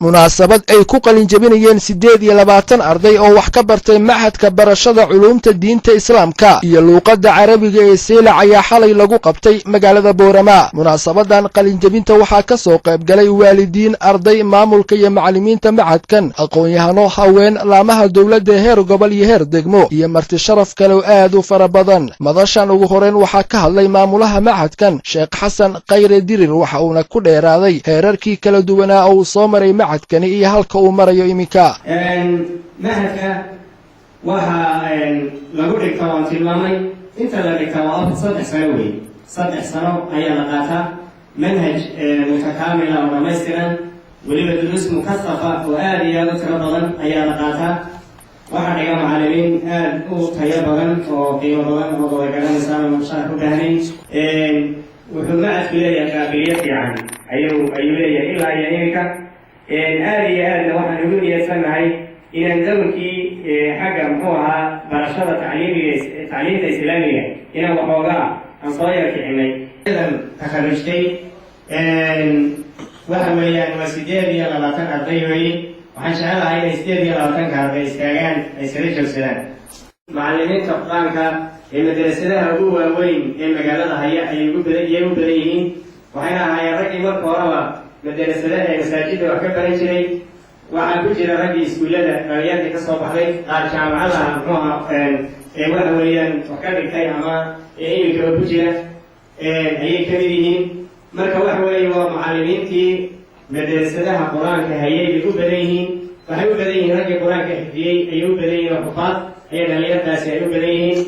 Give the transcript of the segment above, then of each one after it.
munaasabad ay ku qalin jabinayeen 28 arday oo wax ka bartay maxadka barashada culuumta diinta islaamka iyo luqadda carabiga ee Seelac ayaa xalay lagu qabtay magaalada Boorama. munaasabadan qalin jabinta waxaa ka soo qayb galay waalidiin, arday, maamulka iyo macallimiinta maxadkan, aqoon-yahano, haween, laamaha dawladda heer gobol iyo heer degmo iyo marti sharaf kale oo aad u fara badan. madashan ugu horeen waxaa ka hadlay maamulaha maxadkan Sheekh Xasan Khayre Dirir, waxa uuna ku dheeraaday heerarkii kala duwanaa oo soo maray maxadkani iyo halka uu marayo iminka. maxadka waxa lagu dhigtaa waan tilmaamay inta la dhigtaa waa 3 sano weey. 3 sano ayaa la qaataa manhaj mutakaamil oo dhammaystiran, weliba duruus mukassafa oo aad iyo aad u tiro badan ayaa la qaataa. waxaa dhiga macallimiin aad u tayo badan oo qiimo badan oo garanaysa mashaariic u baahnay. wuxuu macadku leeyahay qaabiliyad fiican ayuu leeyahay ilaa iyo iminka. aad iyo aadna waxaan ugu niyadsanahay inaan dowrkii xagga muxuu ahaa barashada tacliinta islaamiga inaan waxoogaa aan soo yarkicinay. takharujtay waxa weeyaan waa 28 arday weeye. waxaan jecelahay inay 28 arday istaagaan ay sala joogsadaan. macallimiinta quraanka ee madrasadaha ugu waaweyn ee magaalada haya ayay u badan yihiin. waxayna ahaayeen raggii marka horeba madrasadaha ee masaajidda wax ka baran jiray. waxaa ku jira raggii iskuullada dhalinyarada ka soo baxday, qaar jaamacadaha muxuu ahaa waxa weeyaan wax ka dhigtay ama iminka ku jira ayay ka mid yihiin. marka waxa weeye waa macallimiintii madrasadaha qur-aanka hayay bay u badan yihiin. waxay u badan yihiin raggii qur-aanka xifdiyey ayay u badan yihiin, xufaad ayay dhalinyartaasi ay u badan yihiin.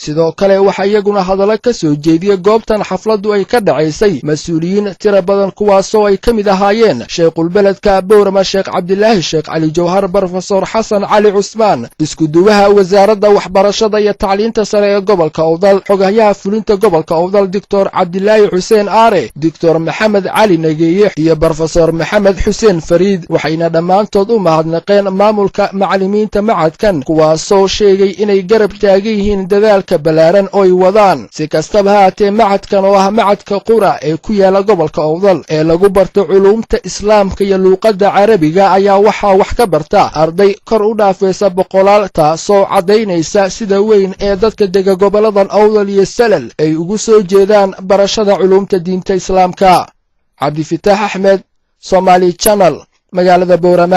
sidoo kale waxaa iyaguna hadallo ka soo jeediyey goobtan xafladdu ay ka dhacaysay mas-uuliyiin tiro badan, kuwaasoo ay ka mid ahaayeen sheekhulbeledka Boorama Sheekh Cabdilaahi Sheekh Cali Jawhar, Professor Xasan Cali Cusmaan, isku-duwaha wasaaradda waxbarashada iyo tacliinta sare ee gobolka Awdal, xogayaha fulinta gobolka Awdal Dr. Cabdilaahi Xuseen Aare, Dr. Maxamed Cali Nageeye iyo Professor Maxamed Xuseen Fariid. waxayna dhammaantood u mahadnaqeen maamulka macallimiinta macadkan, kuwaasoo sheegay inay garab taagan yihiin dadaalka balaaran oo ay wadaan. si kastaba ha ahaatee macadkan oo ah macadka qura ee ku yaala gobolka Awdal ee lagu barto culuumta islaamka iyo luqadda carabiga ayaa waxaa wax ka barta arday kor u dhaafaysa 100, taasoo caddaynaysa sida weyn ee dadka dega goboladan Awdal iyo Salal ay ugu soo jeedaan barashada culuumta diinta islaamka. Cabdi Fataax Axmed, Somali Channel, magaalada Boorama.